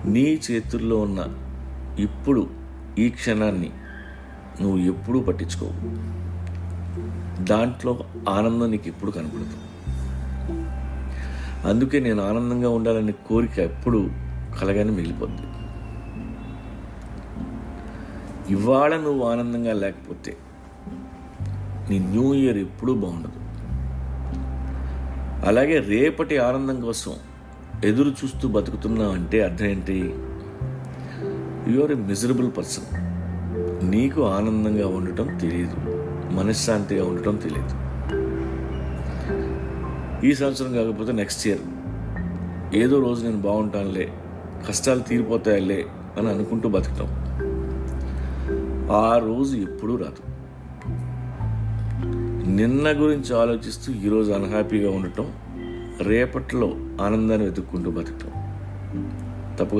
నీ చేతుల్లో ఉన్న ఇప్పుడు ఈ క్షణాన్ని నువ్వు ఎప్పుడూ పట్టించుకోవు. దాంట్లో ఆనందం నీకు ఎప్పుడు కనపడదు. అందుకే నేను ఆనందంగా ఉండాలనే కోరిక ఎప్పుడు కలగానే మిగిలిపోద్ది. ఇవాళ నువ్వు ఆనందంగా లేకపోతే నీ న్యూ ఇయర్ ఎప్పుడూ బాగుండదు. అలాగే రేపటి ఆనందం కోసం ఎదురు చూస్తూ బతుకుతున్నావు అంటే అర్థం ఏంటి? You are a miserable person. నీకు ఆనందంగా ఉండటం తెలియదు, మనశ్శాంతిగా ఉండటం తెలియదు. ఈ సంవత్సరం కాకపోతే నెక్స్ట్ ఇయర్ ఏదో రోజు నేను బాగుంటానులే, కష్టాలు తీరిపోతాయిలే అని అనుకుంటూ బతకటం. ఆ రోజు ఎప్పుడూ రాదు. నిన్న గురించి ఆలోచిస్తూ ఈరోజు అన్హ్యాపీగా ఉండటం, రేపట్లో ఆనందాన్ని వెతుక్కుంటూ బతకటం తప్పు కదా.